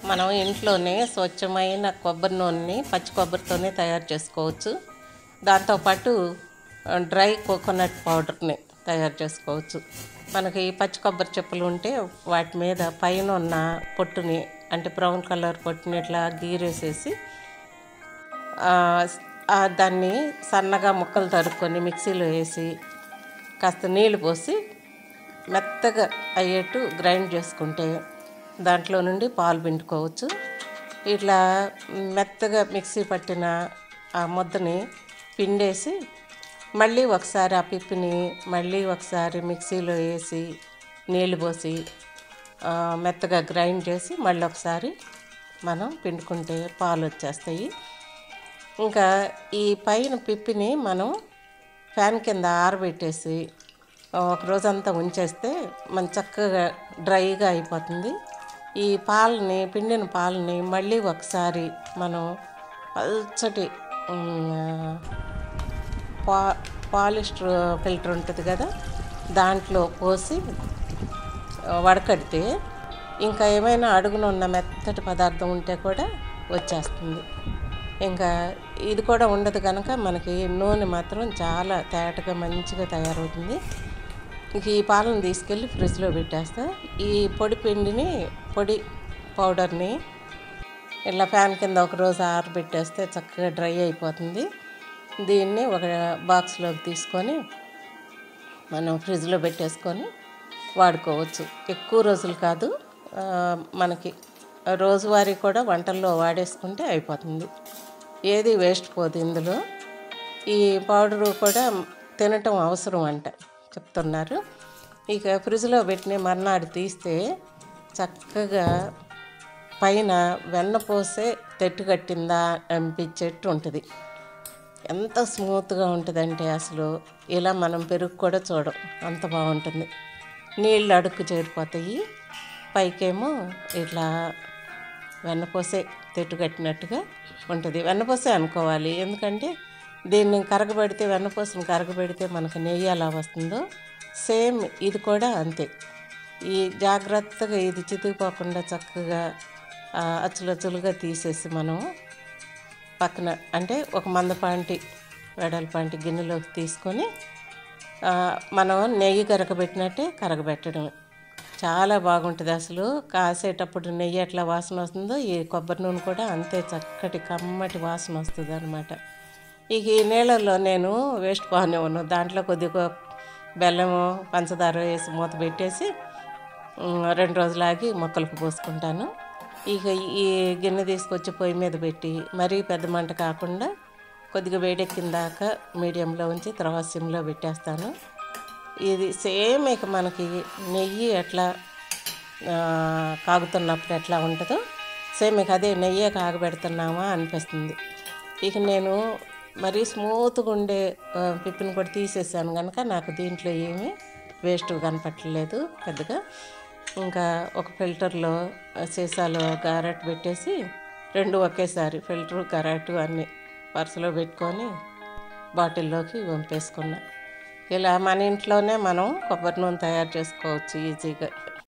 మనం ఇంట్లోనే స్వచ్ఛమైన కొబ్బరి నూనెని పచ్చి కొబ్బరితోనే తయారు చేసుకోవచ్చు. దాంతోపాటు డ్రై కోకోనట్ పౌడర్ని తయారు చేసుకోవచ్చు. మనకి పచ్చి కొబ్బరి చెప్పులు ఉంటే వాటి మీద పైన ఉన్న పొట్టుని, అంటే బ్రౌన్ కలర్ పొట్టుని ఇట్లా గీరేసేసి దాన్ని సన్నగా ముక్కలు తరుక్కొని మిక్సీలో వేసి కాస్త నీళ్ళు పోసి మెత్తగా అయ్యేట్టు గ్రైండ్ చేసుకుంటే దాంట్లో నుండి పాలు పిండుకోవచ్చు. ఇట్లా మెత్తగా మిక్సీ పట్టిన ఆ ముద్దని పిండేసి మళ్ళీ ఒకసారి ఆ పిప్పిని మళ్ళీ ఒకసారి మిక్సీలో వేసి నీళ్ళు పోసి మెత్తగా గ్రైండ్ చేసి మళ్ళీ ఒకసారి మనం పిండుకుంటే పాలు వచ్చేస్తాయి. ఇంకా ఈ పైన పిప్పిని మనం ఫ్యాన్ కింద ఆరబెట్టేసి ఒక రోజంతా ఉంచేస్తే మన చక్కగా డ్రైగా అయిపోతుంది. ఈ పాలని, పిండిన పాలని మళ్ళీ ఒకసారి మనం పల్చటి పాలిస్టర్ ఫిల్టర్ ఉంటుంది కదా, దాంట్లో పోసి వడకడితే ఇంకా ఏమైనా అడుగున ఉన్న మెత్తటి పదార్థం ఉంటే కూడా వచ్చేస్తుంది. ఇంకా ఇది కూడా ఉండదు కనుక మనకి నూనె మాత్రం చాలా తేటగా మంచిగా తయారవుతుంది. ఇంక ఈ పాలను తీసుకెళ్ళి ఫ్రిడ్జ్లో పెట్టేస్తా. ఈ పొడి పౌడర్ని ఇలా ఫ్యాన్ కింద ఒక రోజు ఆరబెట్టేస్తే చక్కగా డ్రై అయిపోతుంది. దీన్ని ఒక బాక్స్లోకి తీసుకొని మనం ఫ్రిడ్జ్లో పెట్టేసుకొని వాడుకోవచ్చు. ఎక్కువ రోజులు కాదు, మనకి రోజువారీ కూడా వంటల్లో వాడేసుకుంటే అయిపోతుంది. ఏది వేస్ట్ పోదు ఇందులో. ఈ పౌడరు కూడా తినటం అవసరం అంట చెప్తున్నారు. ఇక ఫ్రిడ్జ్లో పెట్టిన మర్నాడు తీస్తే చక్కగా పైన వెన్నపోసే తెట్టు కట్టిందా అనిపించేట్టు ఉంటుంది. ఎంత స్మూత్గా ఉంటుందంటే అసలు ఇలా మనం పెరుగు కూడా చూడం, అంత బాగుంటుంది. నీళ్ళు అడుక్కు చేరిపోతాయి, పైకేమో ఇట్లా వెన్నపోసే తెట్టు కట్టినట్టుగా ఉంటుంది. వెన్నపోసే అనుకోవాలి, ఎందుకంటే దీన్ని కరగబెడితే, వెన్నపోసను కరగబెడితే మనకు నెయ్యి ఎలా వస్తుందో సేమ్ ఇది కూడా అంతే. ఈ జాగ్రత్తగా ఇది చితికిపోకుండా చక్కగా అచ్చులచ్చులుగా తీసేసి మనం పక్కన, అంటే ఒక మందపాంటి వెడల్పాంటి గిన్నెలోకి తీసుకొని మనం నెయ్యి కరగబెట్టినట్టే కరగబెట్టడమే. చాలా బాగుంటుంది. అసలు కాసేటప్పుడు నెయ్యి ఎట్లా వాసన వస్తుందో ఈ కొబ్బరి నూనె కూడా అంతే చక్కటి కమ్మటి వాసన వస్తుంది అన్నమాట. ఇక ఈ నీళ్ళల్లో నేను వేస్ట్ పానివ్వను, దాంట్లో కొద్దిగా బెల్లము పంచదార వేసి మూత పెట్టేసి 2 రోజులు ఆగి మొక్కలకు పోసుకుంటాను. ఇక ఈ గిన్నె తీసుకొచ్చి పొయ్యి మీద పెట్టి మరీ పెద్ద మంట కాకుండా కొద్దిగా వేడెక్కిన దాకా మీడియంలో ఉంచి తర్వాత సిమ్లో పెట్టేస్తాను. ఇది సేమ్ ఇక మనకి నెయ్యి ఎట్లా కాగుతున్నప్పుడు ఎట్లా ఉంటుందో సేమ్ ఇక అదే నెయ్యే కాగబెడుతున్నామా అనిపిస్తుంది. ఇక నేను మరీ స్మూత్గా ఉండే పిప్పిని కూడా తీసేసాను కనుక నాకు దీంట్లో ఏమీ వేస్ట్ కనపట్టలేదు పెద్దగా. ఇంకా ఒక ఫిల్టర్లో సీసాలో గరాటు పెట్టేసి 2 ఒకేసారి ఫిల్టరు గరాటు అన్నీ వరుసలో పెట్టుకొని బాటిల్లోకి వంపేసుకున్నా. ఇలా మన ఇంట్లోనే మనం కొబ్బరి నూనె తయారు చేసుకోవచ్చు ఈజీగా.